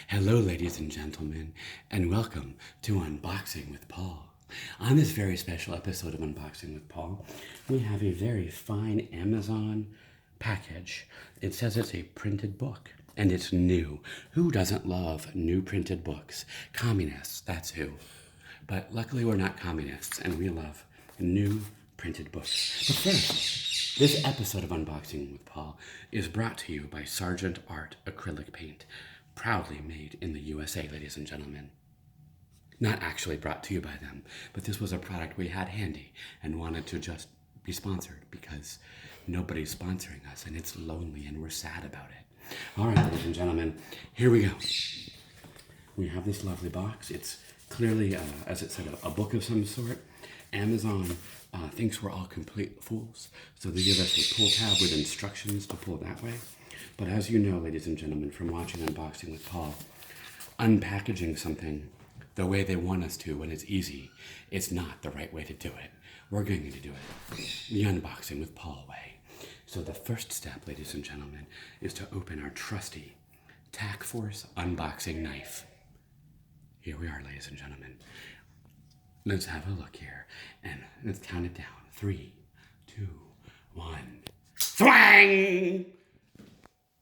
Hello, ladies and gentlemen, and welcome to Unboxing with Paul. On this very special episode of Unboxing with Paul, we have a very fine Amazon package. It says it's a printed book, and it's new. Who doesn't love new printed books? Communists, that's who. But luckily, we're not communists, and we love new printed books. But first, this episode of Unboxing with Paul is brought to you by Sargent Art Acrylic Paint, proudly made in the USA, ladies and gentlemen. Not actually brought to you by them, but this was a product we had handy and wanted to just be sponsored because nobody's sponsoring us and it's lonely and we're sad about it. All right, ladies and gentlemen, here we go. We have this lovely box. It's clearly, as it said, a book of some sort. Amazon thinks we're all complete fools, so they give us a pull tab with instructions to pull that way. But as you know, ladies and gentlemen, from watching Unboxing with Paul, unpackaging something the way they want us to when it's easy, it's not the right way to do it. We're going to do it the Unboxing with Paul way. So the first step, ladies and gentlemen, is to open our trusty Tac Force unboxing knife. Here we are, ladies and gentlemen. Let's have a look here, and let's count it down. 3, 2, 1. Swang!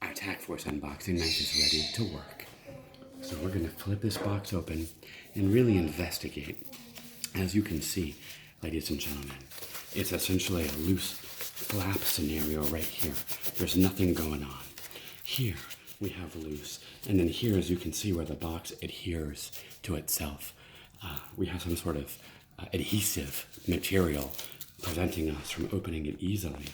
Our Tac Force unboxing knife is ready to work. So we're going to flip this box open and really investigate. As you can see, ladies and gentlemen, it's essentially a loose flap scenario right here. There's nothing going on. Here we have loose, and then here, as you can see, where the box adheres to itself, we have some sort of adhesive material preventing us from opening it easily.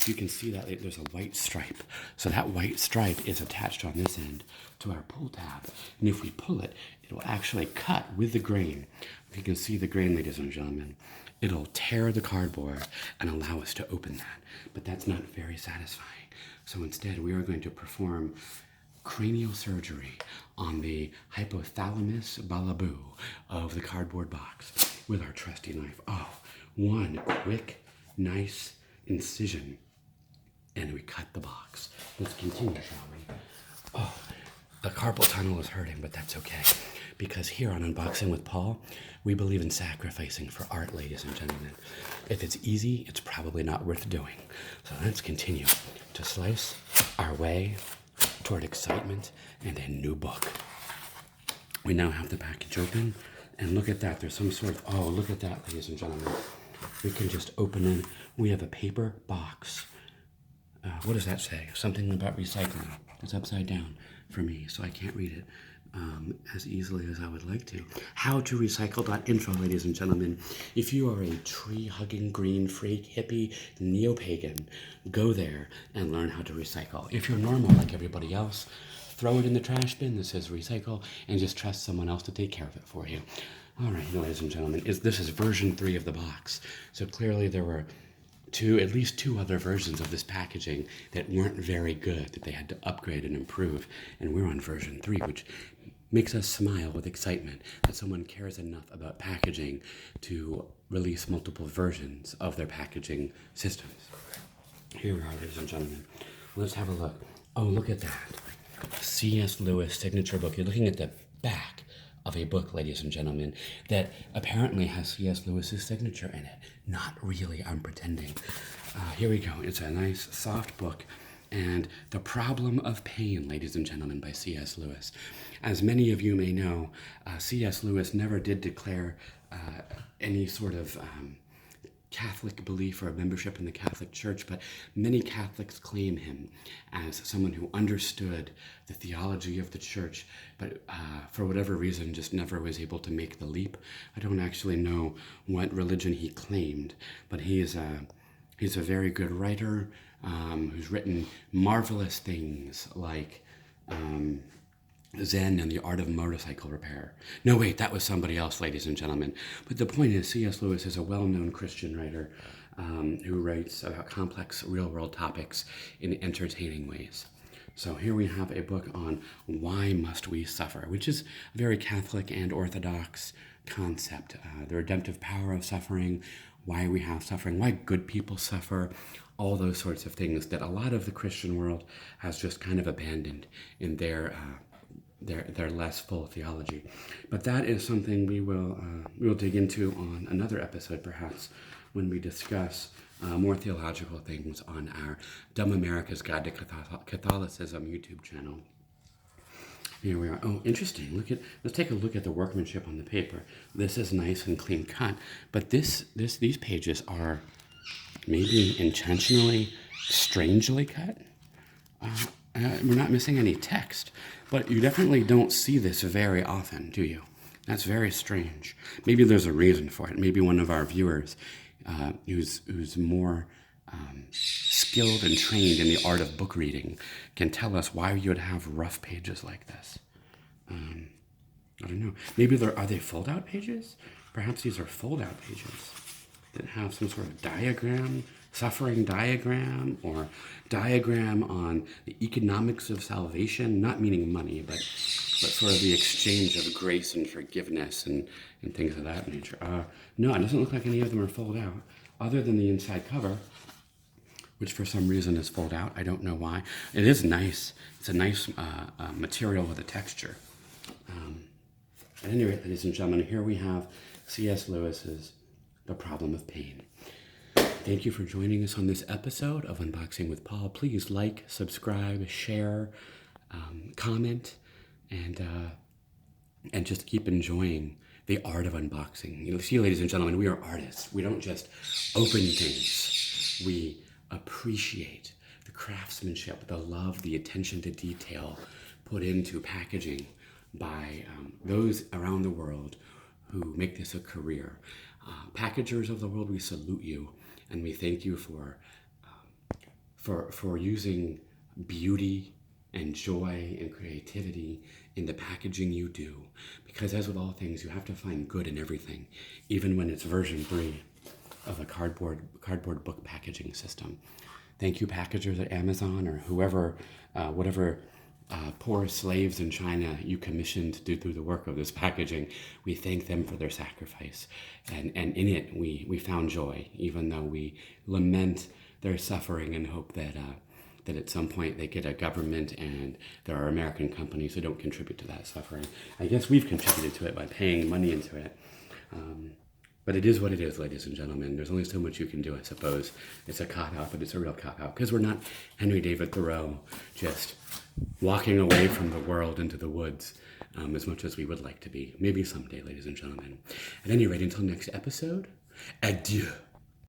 You can see that there's a white stripe. So that white stripe is attached on this end to our pull tab. And if we pull it, it'll actually cut with the grain. If you can see the grain, ladies and gentlemen, it'll tear the cardboard and allow us to open that. But that's not very satisfying. So instead, we are going to perform cranial surgery on the hypothalamus balaboo of the cardboard box with our trusty knife. Oh, one quick, nice incision. And we cut the box. Let's continue, shall we? Oh, the carpal tunnel is hurting, but that's okay. Because here on Unboxing with Paul, we believe in sacrificing for art, ladies and gentlemen. If it's easy, it's probably not worth doing. So let's continue to slice our way toward excitement and a new book. We now have the package open, and look at that. There's some sort of, oh, look at that, ladies and gentlemen. We can just open it. We have a paper box. What does that say? Something about recycling. It's upside down for me, so I can't read it as easily as I would like to. How to recycle.info, ladies and gentlemen. If you are a tree-hugging, green freak, hippie, neo-pagan, go there and learn how to recycle. If you're normal like everybody else, throw it in the trash bin that says recycle and just trust someone else to take care of it for you. All right, ladies and gentlemen, this is version 3 of the box. So clearly there were at least two other versions of this packaging that weren't very good, that they had to upgrade and improve. And we're on version 3, which makes us smile with excitement that someone cares enough about packaging to release multiple versions of their packaging systems. Here we are, ladies and gentlemen. Let's have a look. Oh, look at that. C.S. Lewis signature book. You're looking at the back of a book, ladies and gentlemen, that apparently has C.S. Lewis's signature in it. Not really, I'm pretending. Here we go. It's a nice, soft book. And The Problem of Pain, ladies and gentlemen, by C.S. Lewis. As many of you may know, C.S. Lewis never did declare any sort of Catholic belief or membership in the Catholic Church, but many Catholics claim him as someone who understood the theology of the Church, but for whatever reason just never was able to make the leap. I don't actually know what religion he claimed, but he's a very good writer who's written marvelous things like Zen and the Art of Motorcycle Repair. No, wait, that was somebody else, ladies and gentlemen. But the point is, C.S. Lewis is a well-known Christian writer who writes about complex real-world topics in entertaining ways. So here we have a book on Why Must We Suffer, which is a very Catholic and Orthodox concept. The redemptive power of suffering, why we have suffering, why good people suffer, all those sorts of things that a lot of the Christian world has just kind of abandoned in their their less full theology. But that is something we'll dig into on another episode, perhaps, when we discuss more theological things on our Dumb America's Guide to Catholicism YouTube channel. Here we are. Oh, interesting. Let's take a look at the workmanship on the paper. This is nice and clean cut, but these pages are maybe intentionally strangely cut. We're not missing any text, but you definitely don't see this very often, do you? That's very strange. Maybe there's a reason for it. Maybe one of our viewers who's more skilled and trained in the art of book reading can tell us why you would have rough pages like this. I don't know. Maybe are they fold-out pages? Perhaps these are fold-out pages that have some sort of diagram, suffering diagram, or diagram on the economics of salvation, not meaning money, but sort of the exchange of grace and forgiveness and things of that nature. No, it doesn't look like any of them are fold out, other than the inside cover, which for some reason is fold out. I don't know why. It is nice. It's a nice material with a texture. At any rate, ladies and gentlemen, here we have C.S. Lewis's The Problem of Pain. Thank you for joining us on this episode of Unboxing with Paul. Please like, subscribe, share, comment, and just keep enjoying the art of unboxing. You know, see, ladies and gentlemen, we are artists. We don't just open things. We appreciate the craftsmanship, the love, the attention to detail put into packaging by those around the world who make this a career. Packagers of the world, we salute you, and we thank you for using beauty and joy and creativity in the packaging you do. Because as with all things, you have to find good in everything, even when it's version 3 of a cardboard book packaging system. Thank you, packagers at Amazon or whoever, whatever poor slaves in China you commissioned to do the work of this packaging. We thank them for their sacrifice. And in it, we found joy, even though we lament their suffering and hope that at some point they get a government and there are American companies who don't contribute to that suffering. I guess we've contributed to it by paying money into it. But it is what it is, ladies and gentlemen. There's only so much you can do, I suppose. It's a cop-out, but it's a real cop-out, because we're not Henry David Thoreau just walking away from the world into the woods as much as we would like to be. Maybe someday, ladies and gentlemen. At any rate, until next episode, adieu.